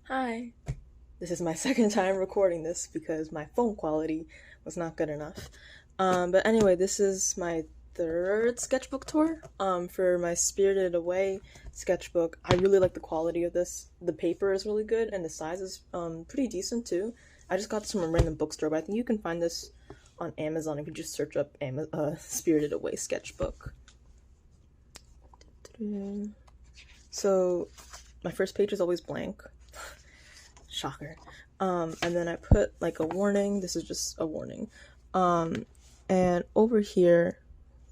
Hi. This is my second time recording this because my phone quality was not good enough. But anyway, this is my third sketchbook tour for my Spirited Away sketchbook. I really like the quality of this. The paper is really good and the size is pretty decent too. I just got this from a random bookstore, but I think you can find this on Amazon if you just search up Spirited Away sketchbook. So my first page is always blank. Shocker. And then I put like a warning. This is just a warning. And over here,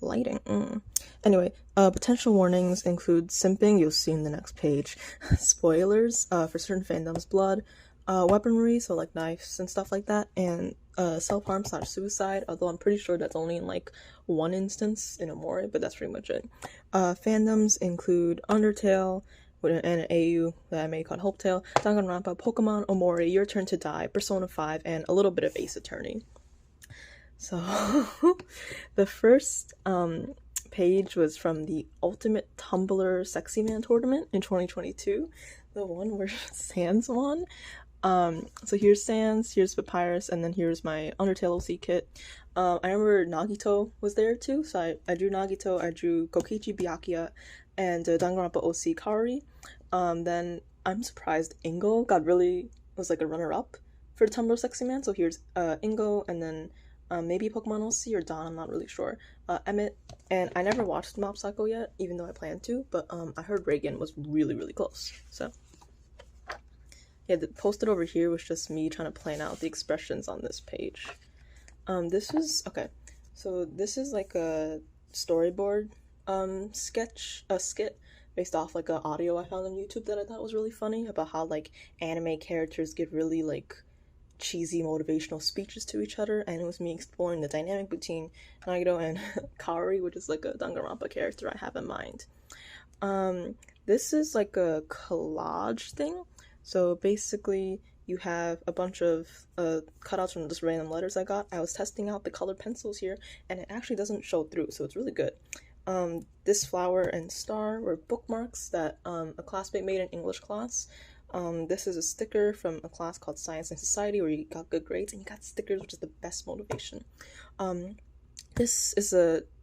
lighting. Anyway, potential warnings include simping, you'll see in the next page. Spoilers for certain fandoms, blood, weaponry, so like knives and stuff like that, and self-harm / suicide, although I'm pretty sure that's only in like one instance in Omori, but that's pretty much it. Fandoms include Undertale, and an AU that I made called Hopetail, Danganronpa, Pokemon, Omori, Your Turn to Die, Persona 5, and a little bit of Ace Attorney. So, the first page was from the Ultimate Tumblr Sexy Man tournament in 2022, the one where Sans won. So here's Sans, here's Papyrus, and then here's my Undertale OC kit. I remember Nagito was there too, so I drew Nagito, I drew Kokichi Byakuya, and Danganronpa OC Kaori. Then I'm surprised Ingo was like a runner-up for the Tumblr Sexy Man, so here's Ingo, and then maybe Pokemon OC or Dawn, I'm not really sure. Emmett, and I never watched Mob Psycho yet, even though I plan to, but I heard Reagan was really, really close, so. Yeah, the posted over here was just me trying to plan out the expressions on this page. This is like a storyboard skit based off like an audio I found on YouTube that I thought was really funny about how like anime characters give really like cheesy motivational speeches to each other, and it was me exploring the dynamic between Nagito and Kaori, which is like a Danganronpa character I have in mind. This is like a collage thing. So basically, you have a bunch of cutouts from just random letters I got. I was testing out the colored pencils here, and it actually doesn't show through, so it's really good. This flower and star were bookmarks that a classmate made in English class. This is a sticker from a class called Science and Society where you got good grades and you got stickers, which is the best motivation. This is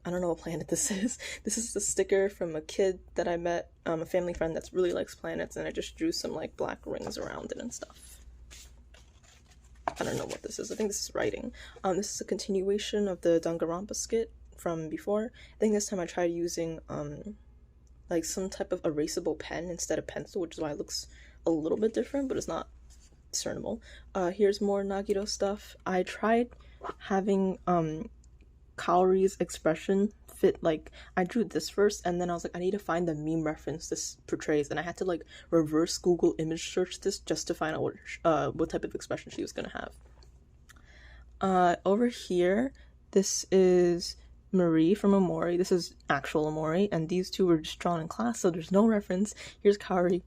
I don't know what planet this is. This is a sticker from a kid that I met, a family friend that really likes planets, and I just drew some like black rings around it and stuff. I don't know what this is. I think this is writing. This is a continuation of the Danganronpa skit from before. I think this time I tried using like some type of erasable pen instead of pencil, which is why it looks a little bit different, but it's not discernible. Here's more Nagito stuff. I tried having Kaori's expression fit, like I drew this first and then I was like, I need to find the meme reference this portrays, and I had to like reverse Google image search this just to find out what type of expression she was gonna have. Over here, this is Marie from Omori. This is actual Omori, and these two were just drawn in class, so there's no reference. Here's Kaori,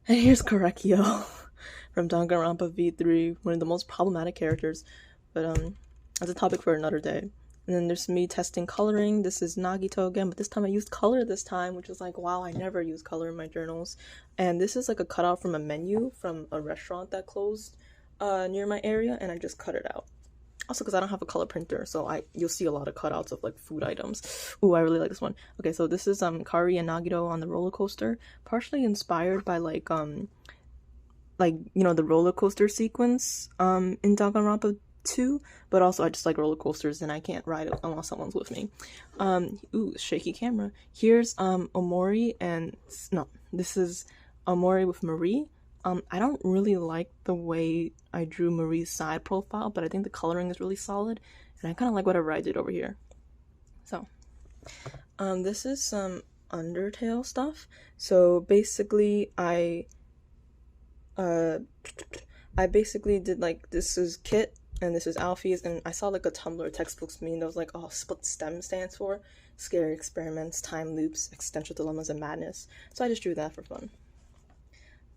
and here's Korekio from Danganronpa V3, one of the most problematic characters, but that's a topic for another day. And then there's me testing coloring. This is Nagito again, but this time I used color this time, which is like, wow, I never use color in my journals. And this is like a cutout from a menu from a restaurant that closed near my area, and I just cut it out. Also, because I don't have a color printer, so you'll see a lot of cutouts of like food items. Ooh, I really like this one. Okay, so this is Kari and Nagito on the roller coaster, partially inspired by like you know, the roller coaster sequence in Danganronpa 2, but also I just like roller coasters and I can't ride it unless someone's with me. Ooh, shaky camera. Here's Omori and no, this is Omori with Marie. I don't really like the way I drew Marie's side profile, but I think the coloring is really solid, and I kind of like whatever I did over here. So, this is some Undertale stuff. So basically, I basically did like, this is Kit and this is Alfie's, and I saw like a Tumblr textbooks meme that was like, oh, what STEM stands for: scary experiments, time loops, existential dilemmas, and madness. So I just drew that for fun.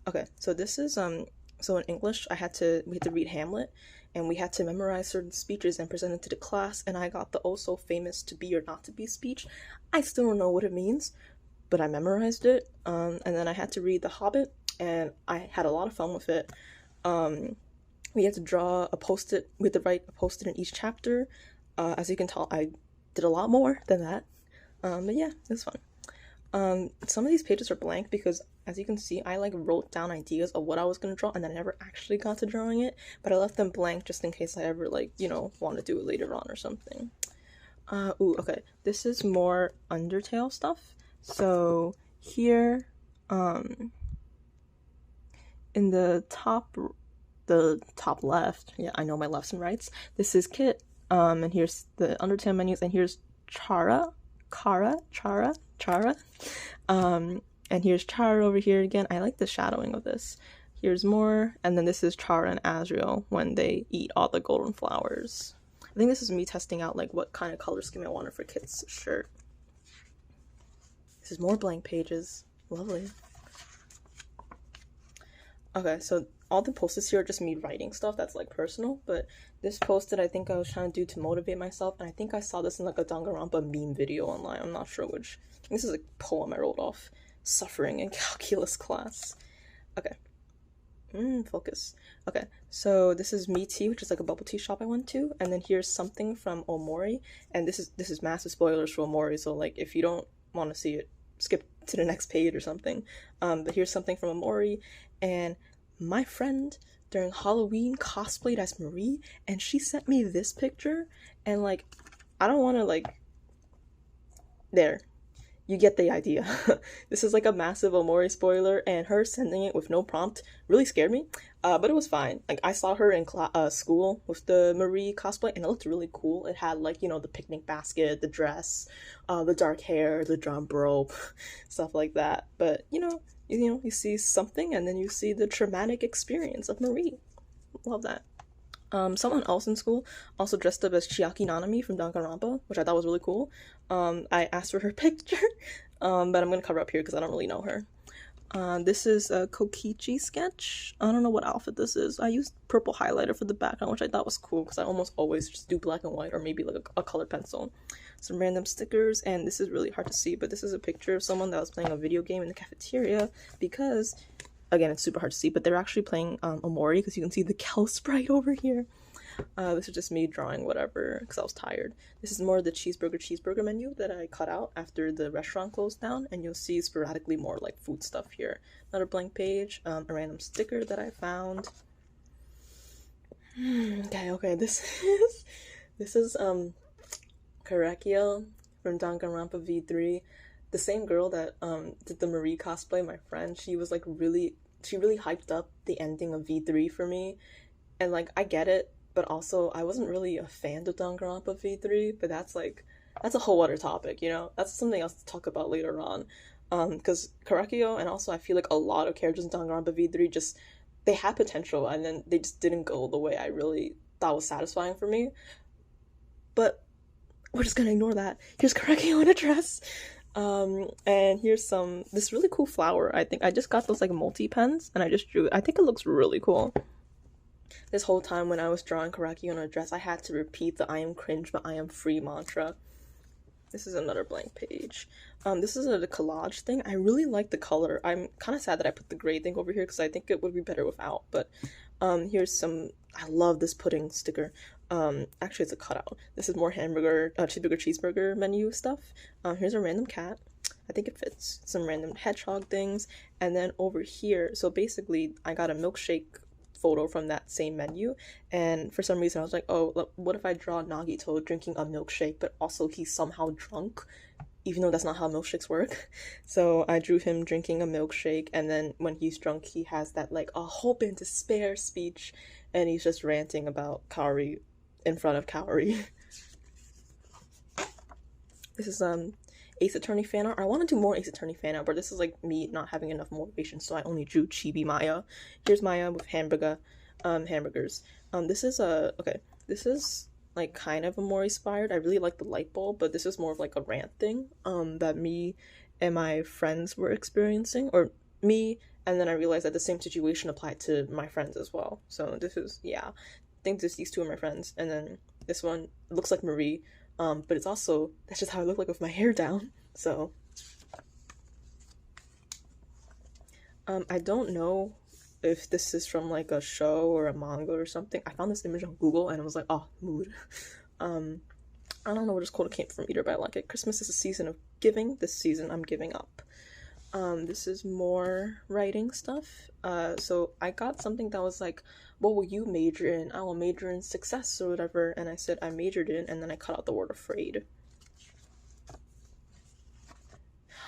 Okay, so this is so in English we had to read Hamlet, and we had to memorize certain speeches and present it to the class, and I got the oh so famous "to be or not to be" speech. I still don't know what it means, but I memorized it. And then I had to read The Hobbit, and I had a lot of fun with it. We had to draw a post-it, we had to write a post-it in each chapter. As you can tell, I did a lot more than that. But yeah, it was fun. Some of these pages are blank because, as you can see, I like wrote down ideas of what I was gonna draw, and then I never actually got to drawing it, but I left them blank just in case I ever, like, you know, want to do it later on or something. Ooh, okay, this is more Undertale stuff. So here, in the top left, yeah, I know my lefts and rights, this is Kit, and here's the Undertale menus, and here's Chara, and here's Chara over here again. I like the shadowing of this. Here's more, and then this is Chara and Asriel when they eat all the golden flowers. I think this is me testing out like what kind of color scheme I wanted for Kit's shirt. This is more blank pages. Lovely. Okay, so all the post-its here are just me writing stuff that's like personal, but this post-it I think I was trying to do to motivate myself, and I think I saw this in like a Danganronpa meme video online. I'm not sure which. This is a poem I wrote off. Suffering in calculus class. Okay. Focus. Okay, so this is Me Tea, which is like a bubble tea shop I went to, and then here's something from Omori, and this is massive spoilers for Omori, so like if you don't want to see it, skip to the next page or something. But here's something from Omori, and my friend during Halloween cosplayed as Marie, and she sent me this picture, and like I don't want to like, there, you get the idea. This is like a massive Omori spoiler, and her sending it with no prompt really scared me, but it was fine. Like I saw her in school with the Marie cosplay, and it looked really cool. It had like, you know, the picnic basket, the dress, the dark hair, the jump rope, stuff like that. But you see something, and then you see the traumatic experience of Marie. Love that. Someone else in school also dressed up as Chiaki Nanami from Danganronpa, which I thought was really cool. I asked for her picture, but I'm gonna cover up here because I don't really know her. This is a Kokichi sketch. I don't know what outfit this is. I used purple highlighter for the background, which I thought was cool because I almost always just do black and white or maybe like a colored pencil. Some random stickers, and this is really hard to see, but this is a picture of someone that was playing a video game in the cafeteria because, again, it's super hard to see, but they're actually playing Omori because you can see the Kel sprite over here. This is just me drawing whatever because I was tired. This is more of the cheeseburger menu that I cut out after the restaurant closed down, and you'll see sporadically more like food stuff here. Another blank page, a random sticker that I found. Okay, this is Karekio from Danganronpa V3. The same girl that did the Marie cosplay, my friend, she really hyped up the ending of V3 for me, and like I get it, but also I wasn't really a fan of Danganronpa V3, but that's a whole other topic, you know? That's something else to talk about later on. Because Karekio, and also I feel like a lot of characters in Danganronpa V3 just, they had potential, and then they just didn't go the way I really thought was satisfying for me. But we're just gonna ignore that. Here's Karekio in a dress. And here's this really cool flower. I think I just got those like multi-pens, and I just drew it. I think it looks really cool. This whole time when I was drawing Karekio in a dress, I had to repeat the I am cringe but I am free mantra. This is another blank page. This is a collage thing. I really like the color. I'm kind of sad that I put the gray thing over here because I think it would be better without, but here's I love this pudding sticker. Actually it's a cutout. This is more cheeseburger menu stuff. Here's a random cat. I think it fits. Some random hedgehog things. And then over here, so basically I got a milkshake photo from that same menu, and for some reason I was like, oh, what if I draw Nagito drinking a milkshake, but also he's somehow drunk, even though that's not how milkshakes work. So I drew him drinking a milkshake, and then when he's drunk, he has that like a hope and despair speech, and he's just ranting about Kaori in front of Kaori. This is Ace Attorney fan art. I want to do more Ace Attorney fan art, but this is like me not having enough motivation, so I only drew Chibi Maya. Here's Maya with hamburgers. This is like kind of a more inspired. I really like the light bulb, but this is more of like a rant thing that me and my friends were experiencing, or me, and then I realized that the same situation applied to my friends as well. So this is, yeah, I think these two are my friends, and then this one looks like Marie. But it's also, that's just how I look like with my hair down, so. I don't know if this is from like a show or a manga or something. I found this image on Google and I was like, oh, mood. um I don't know what it's called, it came from either, but I like it. Christmas is a season of giving. This season I'm giving up. This is more writing stuff. So I got something that was like, what will you major in? I will major in success or whatever. And I said I majored in, and then I cut out the word afraid.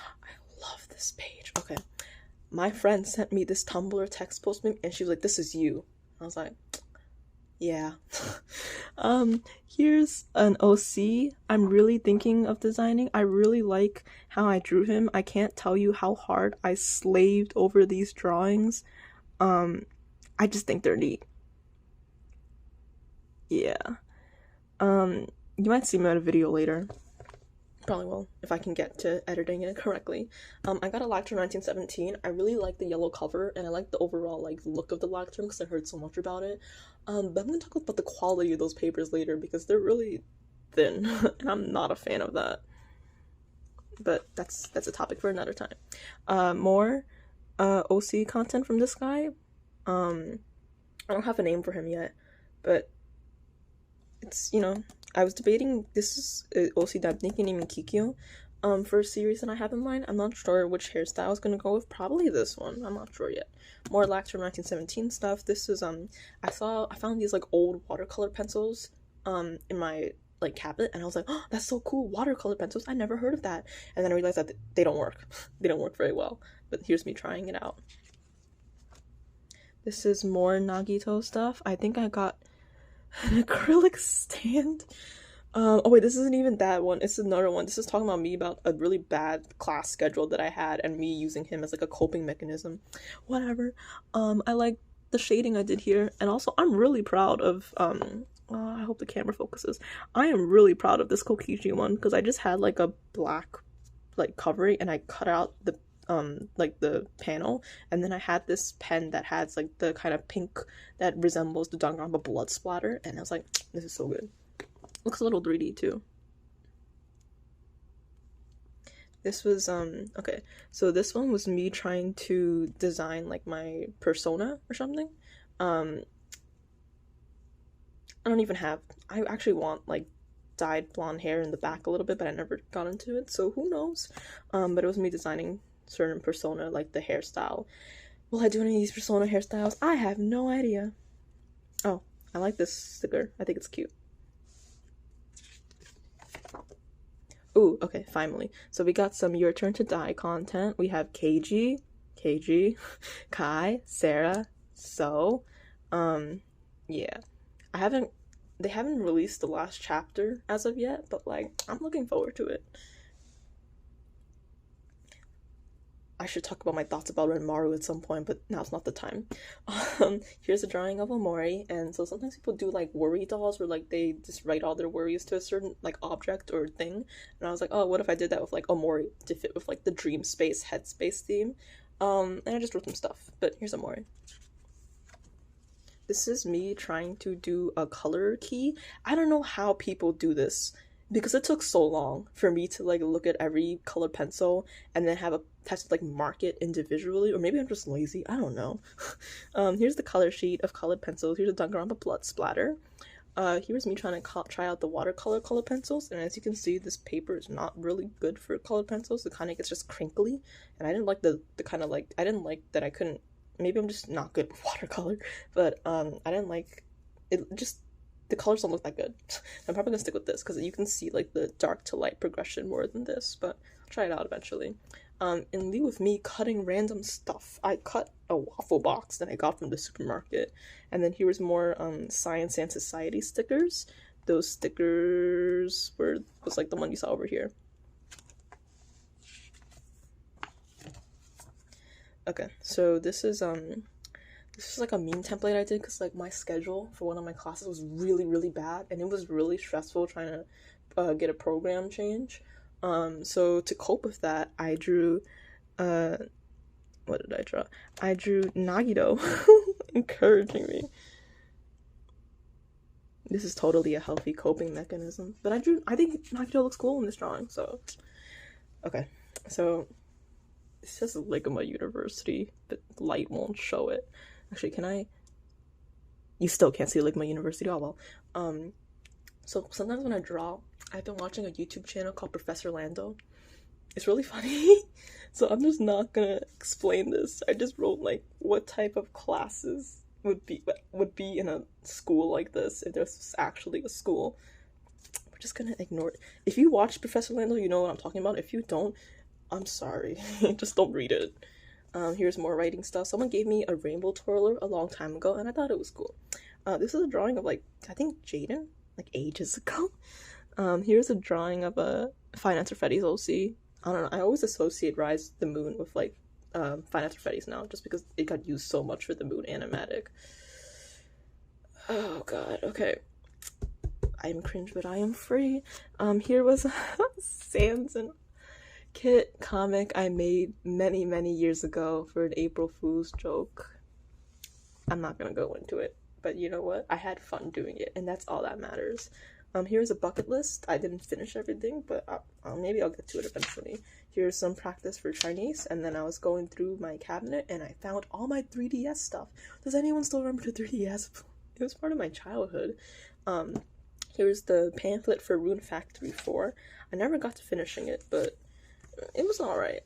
I love this page. Okay. My friend sent me this Tumblr text post meme, and she was like, this is you. I was like, yeah. Here's an OC I'm really thinking of designing. I really like how I drew him. I can't tell you how hard I slaved over these drawings. I just think they're neat. Yeah. You might see me on a video later. Probably will, if I can get to editing it correctly. I got a Lactrum 1917. I really like the yellow cover, and I like the overall like look of the Lactrum because I heard so much about it. But I'm gonna talk about the quality of those papers later because they're really thin, and I'm not a fan of that. But that's a topic for another time. More OC content from this guy. I don't have a name for him yet, but it's, you know, I was debating, this is OC that I'm thinking named Kikyo, for a series that I have in mind. I'm not sure which hairstyle I was gonna go with. Probably this one. I'm not sure yet. More Lactrum 1917 stuff. This is I found these like old watercolor pencils in my like cabinet, and I was like, oh, that's so cool, watercolor pencils. I never heard of that. And then I realized that they don't work. They don't work very well. But here's me trying it out. This is more Nagito stuff. I think I got an acrylic stand. Oh wait, this isn't even that one. It's another one. This is talking about me about a really bad class schedule that I had and me using him as like a coping mechanism. Whatever. I like the shading I did here, and also I'm really proud of I hope the camera focuses. I am really proud of this Kokichi one because I just had like a black like covering and I cut out the like the panel, and then I had this pen that has like the kind of pink that resembles the Danganronpa blood splatter, and I was like, this is so good. Looks a little 3D too. This was okay, so this one was me trying to design like my persona or something. I don't even have, I actually want like dyed blonde hair in the back a little bit, but I never got into it, so who knows. But it was me designing certain persona, like the hairstyle. Will I do any of these persona hairstyles? I have no idea. Oh, I like this sticker. I think it's cute. Ooh, okay, finally. So we got some Your Turn to Die content. We have KG, Kai, Sarah, So. Yeah. They haven't released the last chapter as of yet, but like, I'm looking forward to it. I should talk about my thoughts about Renmaru at some point, but now's not the time. Here's a drawing of Omori, and so sometimes people do like worry dolls where like they just write all their worries to a certain like object or thing, and I was like, oh, what if I did that with like Omori to fit with like the dream space headspace theme. And I just wrote some stuff, but here's Omori. This is me trying to do a color key. I don't know how people do this because it took so long for me to like look at every colored pencil and then have to like mark it individually, or maybe I'm just lazy, I don't know. Here's the color sheet of colored pencils. Here's a Danganronpa blood splatter. Here's me trying to try out the watercolor colored pencils, and as you can see, this paper is not really good for colored pencils. It kind of gets just crinkly, and I didn't like the kind of like, I didn't like that I couldn't, maybe I'm just not good with watercolor, but I didn't like it, just the colors don't look that good. I'm probably gonna stick with this because you can see like the dark to light progression more than this, but I'll try it out eventually. In lieu of me cutting random stuff, I cut a waffle box that I got from the supermarket, and then here was more Science and Society stickers. Those stickers was like the one you saw over here. Okay, so this is like a meme template I did because like my schedule for one of my classes was really bad, and it was really stressful trying to get a program change. So to cope with that, I drew what did I draw? I drew Nagito encouraging me. This is totally a healthy coping mechanism, but I think Nagito looks cool in this drawing, so okay. So It says Ligma University, but light won't show it. Actually, can I? You still can't see Ligma University. Oh well. So sometimes when I draw, I've been watching a YouTube channel called Professor Lando. It's really funny. So I'm just not gonna explain this. I just wrote like what type of classes would be in a school like this if there's actually a school. We're just gonna ignore it. If you watch Professor Lando, you know what I'm talking about. If you don't, I'm sorry. Just don't read it. Here's more writing stuff. Someone gave me a rainbow twirler a long time ago, and I thought it was cool. This is a drawing of like I think Jaden, like ages ago. Here's a drawing of a Five Nights at Freddy's OC. I don't know. I always associate Rise of the Moon with like Five Nights at Freddy's now, just because it got used so much for the Moon animatic. Oh god. Okay. I am cringe, but I am free. Here was a Samson Kit comic I made many years ago for an April Fool's joke. I'm not gonna go into it, but you know what? I had fun doing it, and that's all that matters. Here's a bucket list. I didn't finish everything, but maybe I'll get to it eventually. Here's some practice for Chinese, and then I was going through my cabinet, and I found all my 3DS stuff. Does anyone still remember the 3DS? It was part of my childhood. Here's the pamphlet for Rune Factory 4. I never got to finishing it, but it was alright.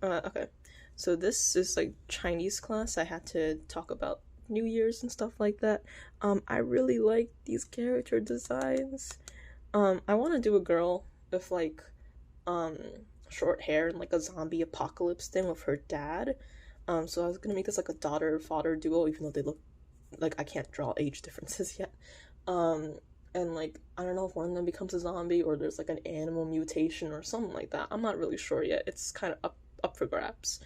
Okay. So this is like Chinese class. I had to talk about New Year's and stuff like that. I really like these character designs. I want to do a girl with like short hair and like a zombie apocalypse thing with her dad. So I was gonna make this like a daughter-father duo, even though they look like I can't draw age differences yet. And like I don't know if one of them becomes a zombie or there's like an animal mutation or something like that. I'm not really sure yet. It's kind of up for grabs.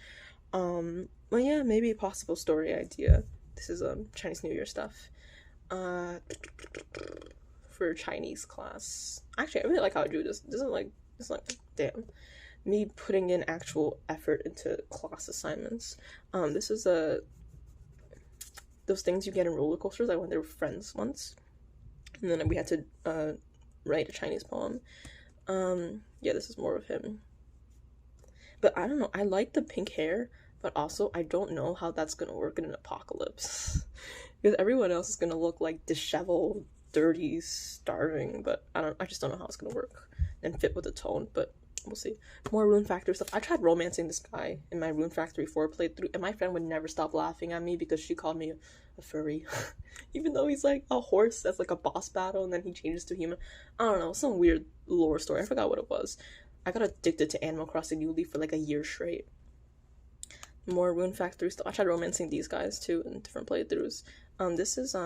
But yeah, maybe a possible story idea. This is Chinese New Year stuff. For Chinese class. Actually, I really like how I drew this. This is like damn. Me putting in actual effort into class assignments. This is those things you get in roller coasters. I went there with friends once. And then we had to write a Chinese poem. Yeah, this is more of him. But I don't know, I like the pink hair, but also I don't know how that's gonna work in an apocalypse. Because everyone else is gonna look like disheveled, dirty, starving, but I just don't know how it's gonna work and fit with the tone, but we'll see. More Rune Factory stuff. I tried romancing this guy in my Rune Factory 4 playthrough, and my friend would never stop laughing at me because she called me a furry. Even though he's like a horse that's like a boss battle and then he changes to human. I don't know, some weird lore story. I forgot what it was. I got addicted to Animal Crossing New Leaf for like a year straight. More Rune Factory stuff. I tried romancing these guys too in different playthroughs. This is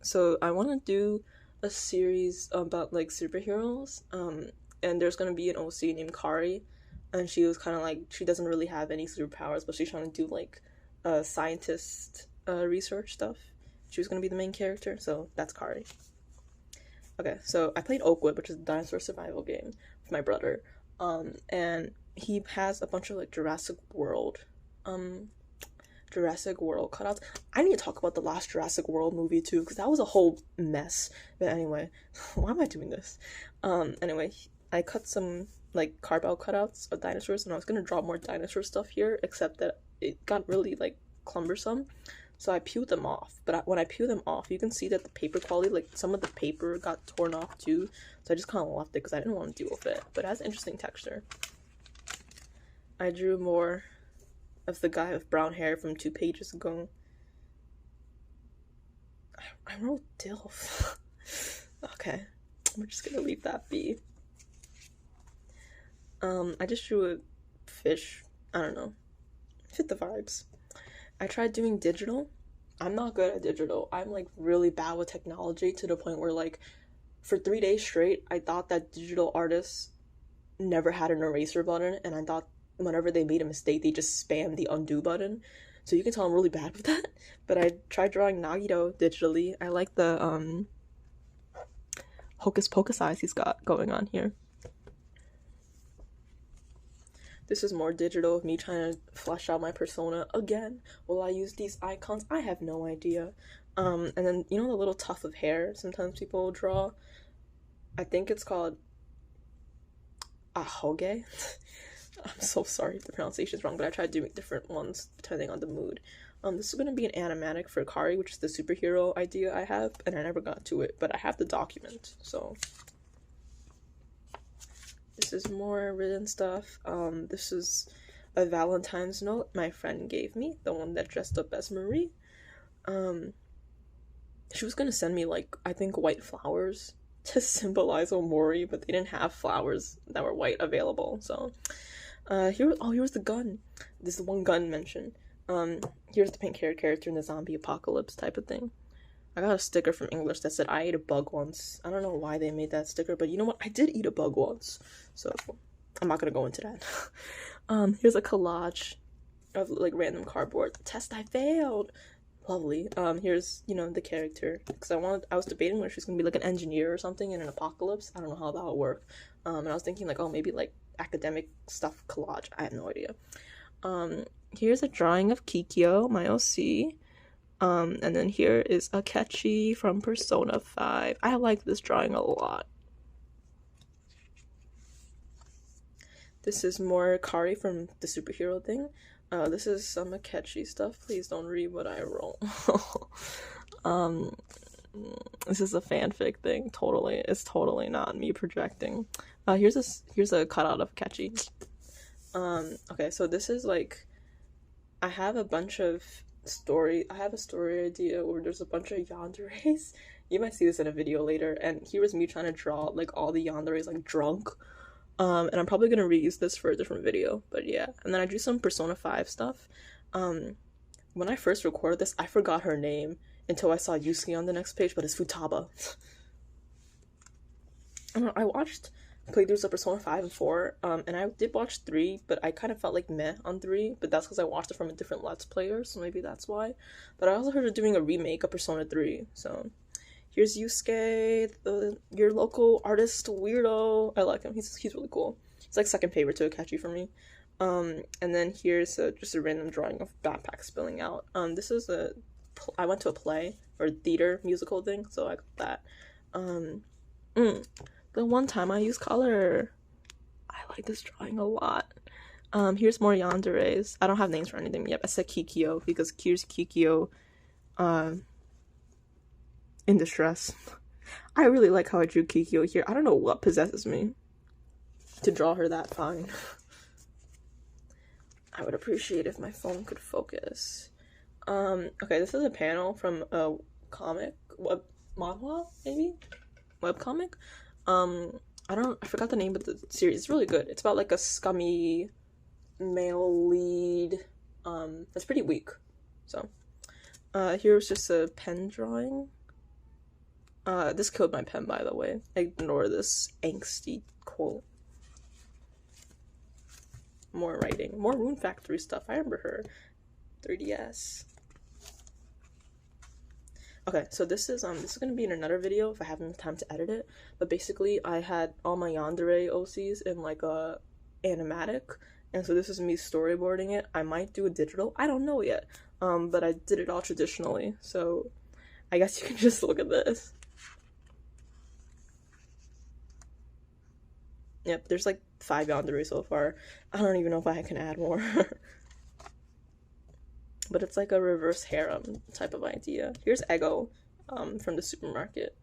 so I want to do a series about like superheroes. And there's gonna be an OC named Kari, and she was kind of like, she doesn't really have any superpowers, but she's trying to do like scientist research stuff. She was gonna be the main character, so that's Kari. Okay, so I played Oakwood, which is a dinosaur survival game, with my brother, and he has a bunch of like Jurassic World cutouts. I need to talk about the last Jurassic World movie too, because that was a whole mess. But anyway, why am I doing this? Anyway, I cut some like carve-out cutouts of dinosaurs, and I was gonna draw more dinosaur stuff here, except that it got really like cumbersome, so I peeled them off. But when I peel them off, you can see that the paper quality, like some of the paper got torn off too, so I just kind of left it because I didn't want to deal with it. But it has interesting texture. I drew more of the guy with brown hair from 2 pages ago. I wrote DILF. Okay, we're just gonna leave that be. I just drew a fish. I don't know. Fit the vibes. I tried doing digital. I'm not good at digital. I'm like really bad with technology to the point where like for 3 days straight, I thought that digital artists never had an eraser button, and I thought whenever they made a mistake, they just spammed the undo button. So you can tell I'm really bad with that. But I tried drawing Nagito digitally. I like the hocus pocus eyes he's got going on here. This is more digital of me trying to flesh out my persona again. Will I use these icons? I have no idea. And then, you know the little tuft of hair sometimes people will draw? I think it's called ahoge. I'm so sorry if the pronunciation is wrong, but I tried doing different ones depending on the mood. This is gonna be an animatic for Kari, which is the superhero idea I have, and I never got to it, but I have the document, so. This is more written stuff. This is a Valentine's note my friend gave me, the one that dressed up as Marie. She was gonna send me, like, I think white flowers to symbolize Omori, but they didn't have flowers that were white available, so. Here's the gun. This is the one gun mentioned. Here's the pink haired character in the zombie apocalypse type of thing. I got a sticker from English that said I ate a bug once. I don't know why they made that sticker, but you know what? I did eat a bug once. So I'm not gonna go into that. Here's a collage of like random cardboard. Test I failed. Lovely. Here's, you know, the character. Because I was debating whether she's gonna be like an engineer or something in an apocalypse. I don't know how that would work. And I was thinking like, oh, maybe like academic stuff collage. I have no idea. Here's a drawing of Kikyo, my OC. And then here is Akechi from Persona 5. I like this drawing a lot. This is more Kari from the superhero thing. This is some Akechi stuff. Please don't read what I wrote. This is a fanfic thing. Totally. It's totally not me projecting. Here's a cutout of Akechi. Okay, so this is like, I have a story idea where there's a bunch of yanderes. You might see this in a video later, and here was me trying to draw like all the yanderes like drunk. And I'm probably gonna reuse this for a different video, but yeah. And then I drew some Persona 5 stuff. When I first recorded this, I forgot her name until I saw Yusuke on the next page, but it's Futaba. I watched playthroughs of Persona 5 and 4, and I did watch 3, but I kind of felt like meh on 3, but that's because I watched it from a different Let's Player, so maybe that's why. But I also heard of doing a remake of Persona 3, so. Here's Yusuke, your local artist weirdo. I like him, he's really cool. He's like second favorite to Akechi for me. And then here's just a random drawing of backpack spilling out. This is I went to a play, or theater musical thing, so I got that. The one time I use color. I like this drawing a lot. Here's more yanderes. I don't have names for anything yet. I said Kikyo because here's Kikyo in distress. I really like how I drew Kikyo here. I don't know what possesses me to draw her that fine. I would appreciate if my phone could focus. Okay, this is a panel from a comic, manhwa, maybe? Webcomic? I forgot the name of the series. It's really good. It's about like a scummy male lead. That's pretty weak. So, here's just a pen drawing. This killed my pen, by the way. Ignore this angsty quote. More writing. More Rune Factory stuff. I remember her. 3DS. Okay, so this is gonna be in another video if I have enough time to edit it. But basically, I had all my yandere OCs in like a animatic, and so this is me storyboarding it. I might do a digital. I don't know yet. But I did it all traditionally, so I guess you can just look at this. Yep, there's like 5 yandere so far. I don't even know if I can add more. But it's like a reverse harem type of idea. Here's Ego from the supermarket.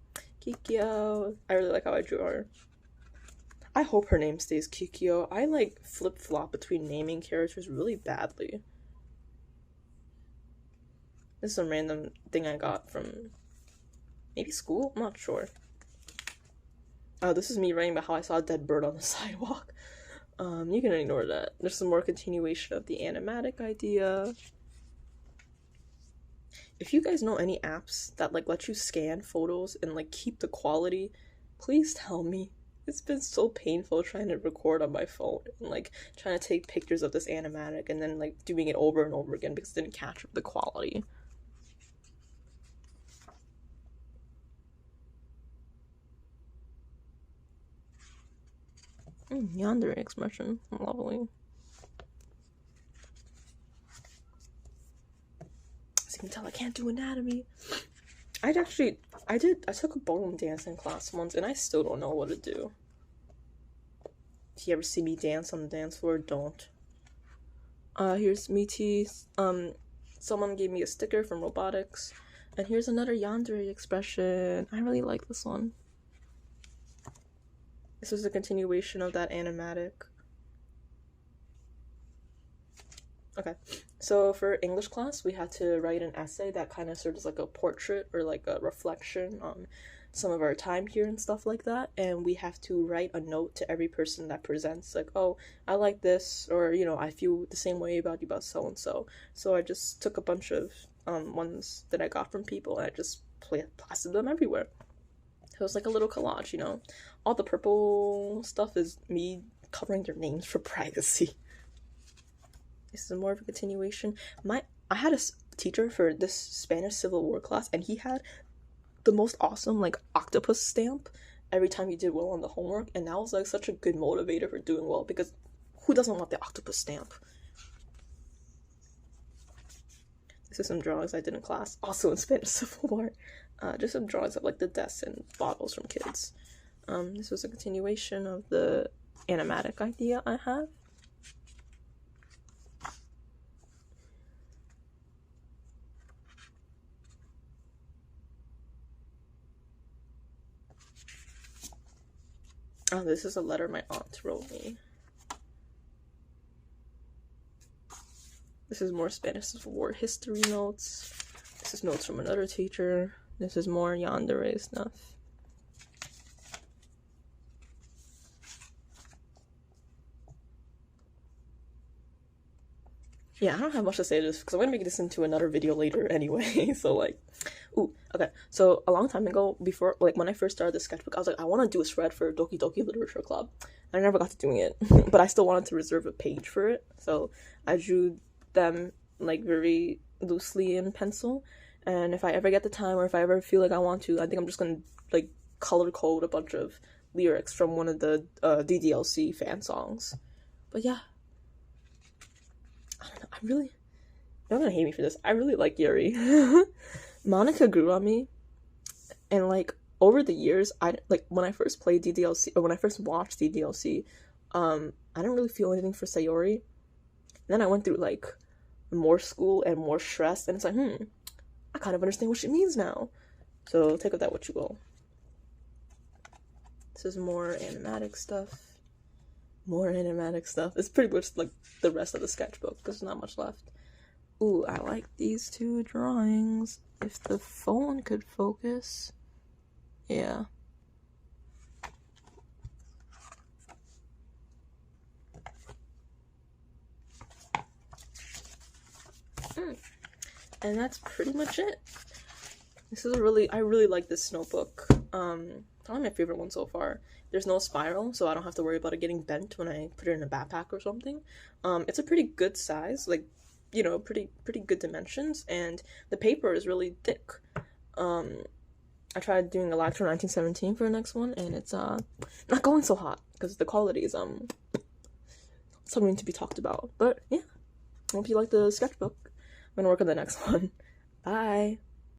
Kikyo. I really like how I drew her. I hope her name stays Kikyo. I like flip-flop between naming characters really badly. This is some random thing I got from maybe school? I'm not sure. Oh, this is me writing about how I saw a dead bird on the sidewalk. You can ignore that. There's some more continuation of the animatic idea. If you guys know any apps that like let you scan photos and like keep the quality, please tell me. It's been so painful trying to record on my phone and like trying to take pictures of this animatic and then like doing it over and over again because it didn't capture the quality. Yandere expression. Lovely. As you can tell, I can't do anatomy. I took a ballroom dancing class once and I still don't know what to do. If you ever see me dance on the dance floor, don't. Here's Miti. Someone gave me a sticker from Robotics. And here's another yandere expression. I really like this one. This is a continuation of that animatic. Okay, so for English class, we had to write an essay that kind of serves as like a portrait or like a reflection on some of our time here and stuff like that. And we have to write a note to every person that presents, like, oh, I like this, or, you know, I feel the same way about you about so-and-so. So I just took a bunch of ones that I got from people and I just plastered them everywhere. It was like a little collage, you know. All the purple stuff is me covering their names for privacy. This is more of a continuation. I had a teacher for this Spanish Civil War class, and he had the most awesome like octopus stamp every time you did well on the homework, and that was like such a good motivator for doing well, because who doesn't want the octopus stamp? This is some drawings I did in class, also in Spanish Civil War. Just some drawings of like the desks and bottles from kids. This was a continuation of the animatic idea I have. Oh, this is a letter my aunt wrote me. This is more Spanish Civil War history notes. This is notes from another teacher. This is more yandere stuff. Yeah, I don't have much to say to this because I'm gonna make this into another video later anyway. So like, ooh, okay. So a long time ago, before like when I first started the sketchbook, I was like, I want to do a spread for Doki Doki Literature Club. I never got to doing it, but I still wanted to reserve a page for it. So I drew them like very loosely in pencil. And if I ever get the time, or if I ever feel like I want to, I think I'm just gonna like color code a bunch of lyrics from one of the DDLC fan songs. But yeah. I don't know, you're gonna hate me for this. I really like Yuri. Monica grew on me, and like over the years, when I first played DDLC, or when I first watched DDLC, I didn't really feel anything for Sayori. And then I went through like more school and more stress, and it's like, I kind of understand what she means now. So take with that what you will. This is more animatic stuff. More animatic stuff. It's pretty much like the rest of the sketchbook. There's not much left. Ooh, I like these two drawings. If the phone could focus. Yeah. And that's pretty much it. This is I really like this notebook. Probably my favorite one so far. There's no spiral, so I don't have to worry about it getting bent when I put it in a backpack or something. It's a pretty good size, like, you know, pretty good dimensions, and the paper is really thick. I tried doing Electro 1917 for the next one, and it's not going so hot because the quality is something to be talked about. But yeah, I hope you like the sketchbook. I'm gonna work on the next one. Bye.